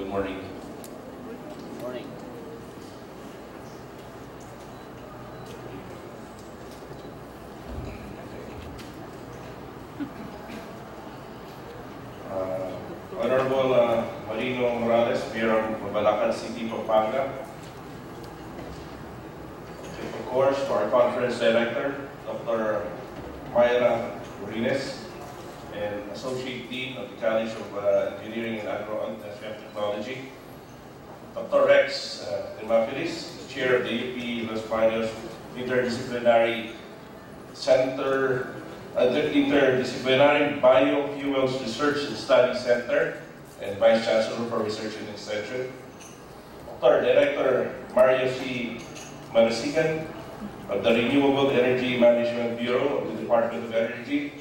Good morning. Good morning. Honorable Marino Morales, Mayor of Mabalacan City, Pampanga. Of course, to our conference director, Dr. Mayra Urines, and Associate Dean of the College of Engineering and Agro-Industrial Technology, Dr. Rex Demaphilis, Chair of the UPLB-Interdisciplinary Center, Interdisciplinary Biofuels Research and Study Center, and Vice Chancellor for Research and Extension, Dr. Director Mario C. Manasigan of the Renewable Energy Management Bureau of the Department of Energy,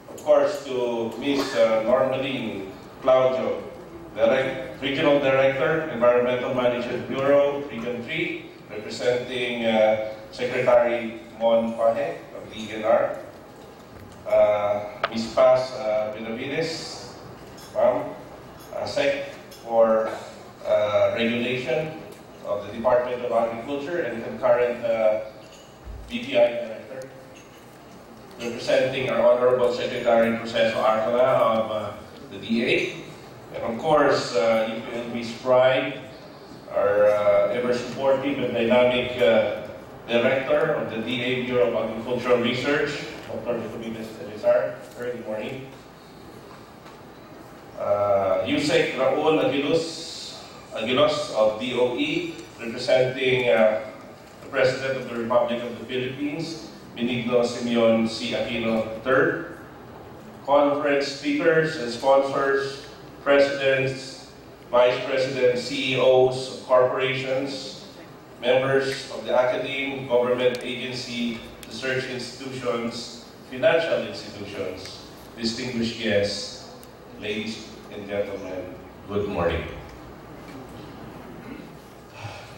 of course to Ms. Normaline Claudio, Regional Director, Environmental Management Bureau, Region 3, representing Secretary Mon Pahe of the DENR, Ms. Paz Benavides, Sec for Regulation of the Department of Agriculture and concurrent BPI Director, representing our Honorable Secretary Proceso Arcala of the DA, and of course UPLB's pride, our ever-supportive and dynamic Director of the DA Bureau of Agricultural Research, Dr. Nicolas Elizar. Good morning. Yusek Raul Aguilos of DOE, representing the President of the Republic of the Philippines, Benigno Simeon C. Aquino III, conference speakers and sponsors, presidents, vice presidents, CEOs of corporations, members of the academe, government agency, research institutions, financial institutions, distinguished guests, ladies and gentlemen, good morning.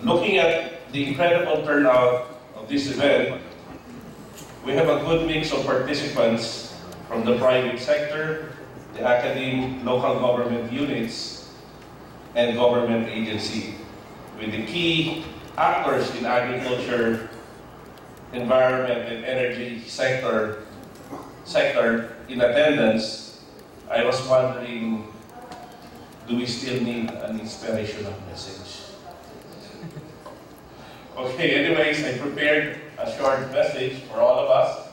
Looking at the incredible turnout of this event, we have a good mix of participants from the private sector, the academe, local government units, and government agency, with the key actors in agriculture, environment, and energy sector in attendance. I was wondering, do we still need an inspirational message? Okay, anyways, I prepared a short message for all of us.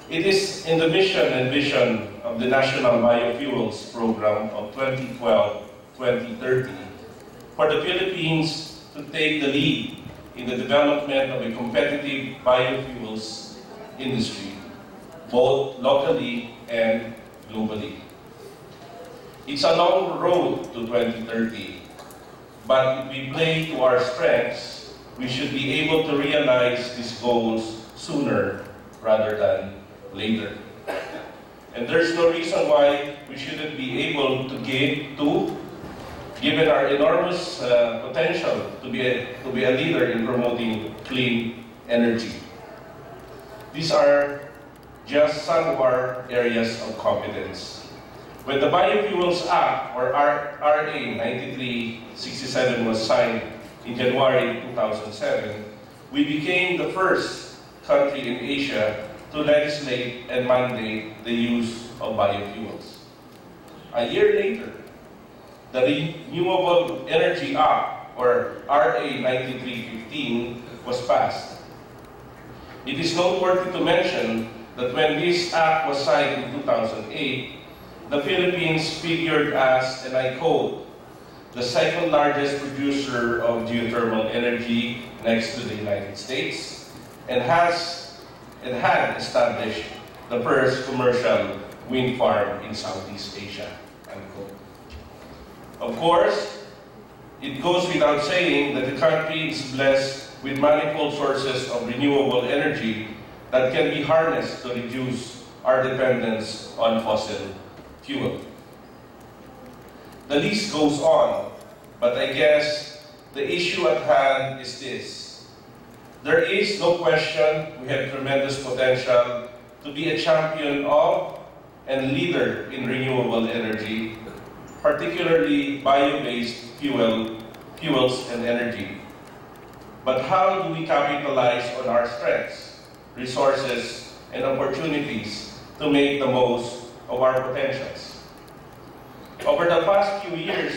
It is in the mission and vision of the National Biofuels Program of 2012-2030 for the Philippines to take the lead in the development of a competitive biofuels industry, both locally and globally. It's a long road to 2030, but if we play to our strengths, we should be able to realize these goals sooner rather than later. And there's no reason why we shouldn't be able to given our enormous potential to be a leader in promoting clean energy. These are just some of our areas of competence. When the Biofuels Act, or RA 9367, was signed in January 2007, we became the first country in Asia to legislate and mandate the use of biofuels. A year later, the Renewable Energy Act, or RA 9315, was passed. It is noteworthy to mention that when this act was signed in 2008, the Philippines figured as, and I quote, the second largest producer of geothermal energy next to the United States, and had established the first commercial wind farm in Southeast Asia, unquote. Of course, it goes without saying that the country is blessed with manifold sources of renewable energy that can be harnessed to reduce our dependence on fossil fuel. The list goes on, but I guess the issue at hand is this. There is no question we have tremendous potential to be a champion of and leader in renewable energy, particularly bio-based fuels and energy. But how do we capitalize on our strengths, resources, and opportunities to make the most of our potentials? Over the past few years,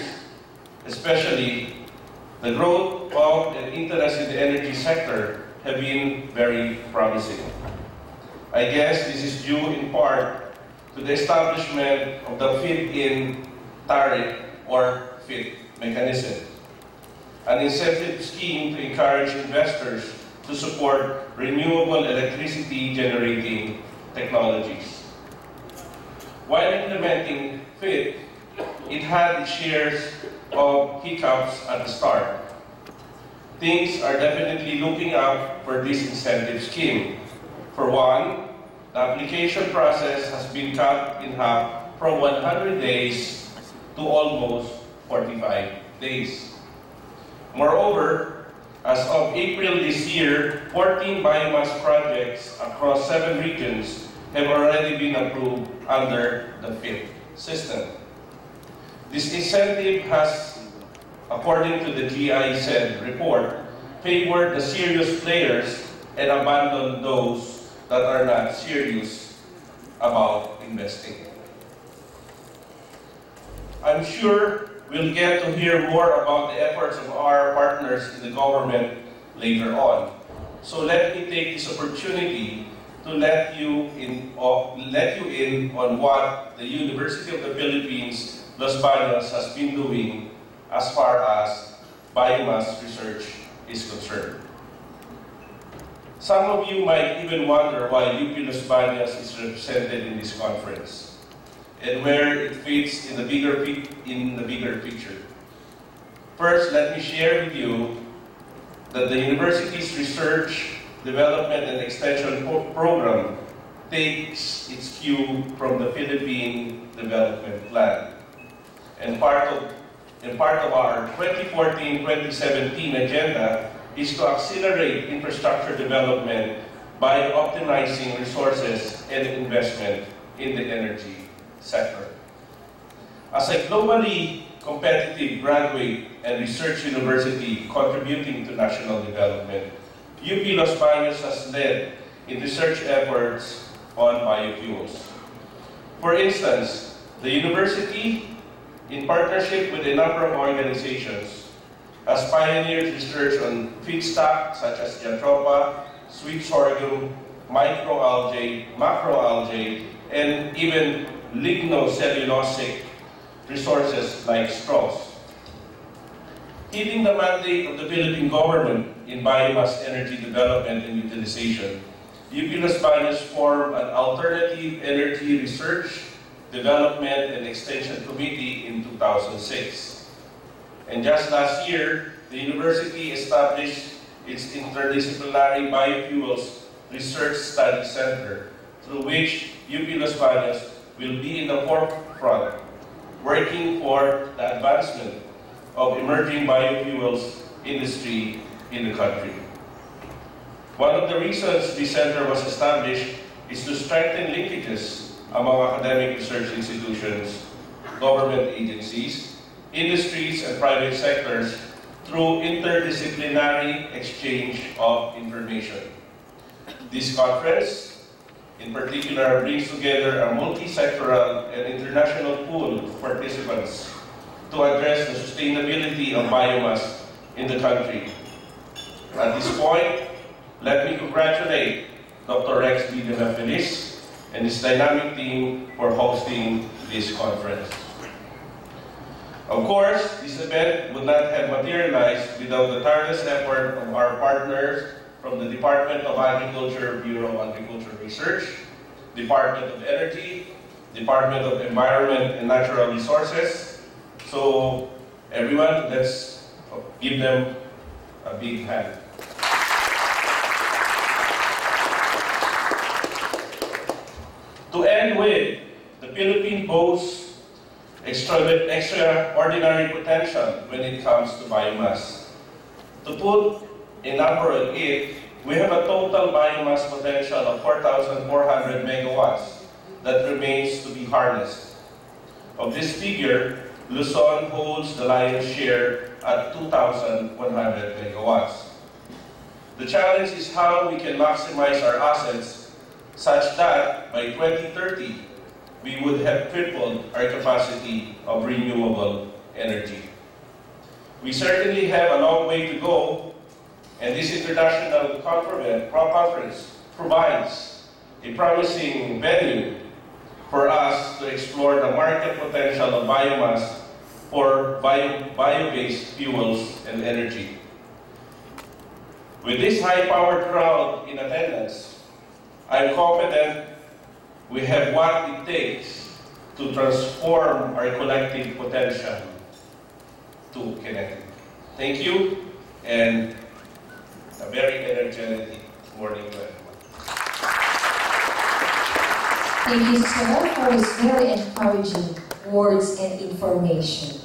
especially, the growth of and interest in the energy sector have been very promising. I guess this is due in part to the establishment of the feed-in tariff or FIT mechanism, an incentive scheme to encourage investors to support renewable electricity generating technologies. While implementing FIT, it had its shares of hiccups at the start. Things are definitely looking up for this incentive scheme. For one, the application process has been cut in half from 100 days to almost 45 days. Moreover, as of April this year, 14 biomass projects across 7 regions have already been approved under the FIT system. This incentive has, according to the GIZ report, favored the serious players and abandoned those that are not serious about investing. I'm sure we'll get to hear more about the efforts of our partners in the government later on. So let me take this opportunity to let you in on what the University of the Philippines, Los Baños has been doing as far as biomass research is concerned. Some of you might even wonder why UP Los Baños is represented in this conference and where it fits in the bigger picture. First, let me share with you that the university's research, development, and extension program takes its cue from the Philippine Development Plan. And part of our 2014-2017 agenda is to accelerate infrastructure development by optimizing resources and investment in the energy sector. As a globally competitive graduate and research university contributing to national development, UP Los Baños has led in research efforts on biofuels. For instance, the university, in partnership with a number of organizations, has pioneered research on feedstock such as jatropha, sweet sorghum, microalgae, macroalgae, and even lignocellulosic resources like straws. Heeding the mandate of the Philippine government in biomass energy development and utilization, UP Los Baños formed an alternative energy research, development, and extension committee in 2006. And just last year, the university established its Interdisciplinary Biofuels Research Study Center, through which UP Los Baños will be in the forefront, working for the advancement of emerging biofuels industry in the country. One of the reasons this center was established is to strengthen linkages among academic research institutions, government agencies, industries, and private sectors through interdisciplinary exchange of information. This conference, in particular, brings together a multi-sectoral and international pool of participants to address the sustainability of biomass in the country. At this point, let me congratulate Dr. Rex B. and his dynamic team for hosting this conference. Of course, this event would not have materialized without the tireless effort of our partners from the Department of Agriculture, Bureau of Agricultural Research, Department of Energy, Department of Environment and Natural Resources. So everyone, let's give them a big hand. To end with, the Philippines boasts extraordinary potential when it comes to biomass. To put a number on it, we have a total biomass potential of 4,400 megawatts that remains to be harnessed. Of this figure, Luzon holds the lion's share at 2,100 megawatts. The challenge is how we can maximize our assets such that by 2030, we would have tripled our capacity of renewable energy. We certainly have a long way to go, and this international conference provides a promising venue for us to explore the market potential of biomass for bio-based fuels and energy. With this high-powered crowd in attendance, I'm confident we have what it takes to transform our collective potential to kinetic. Thank you, and a very energetic morning to everyone. Thank you, sir, for his very encouraging words and information.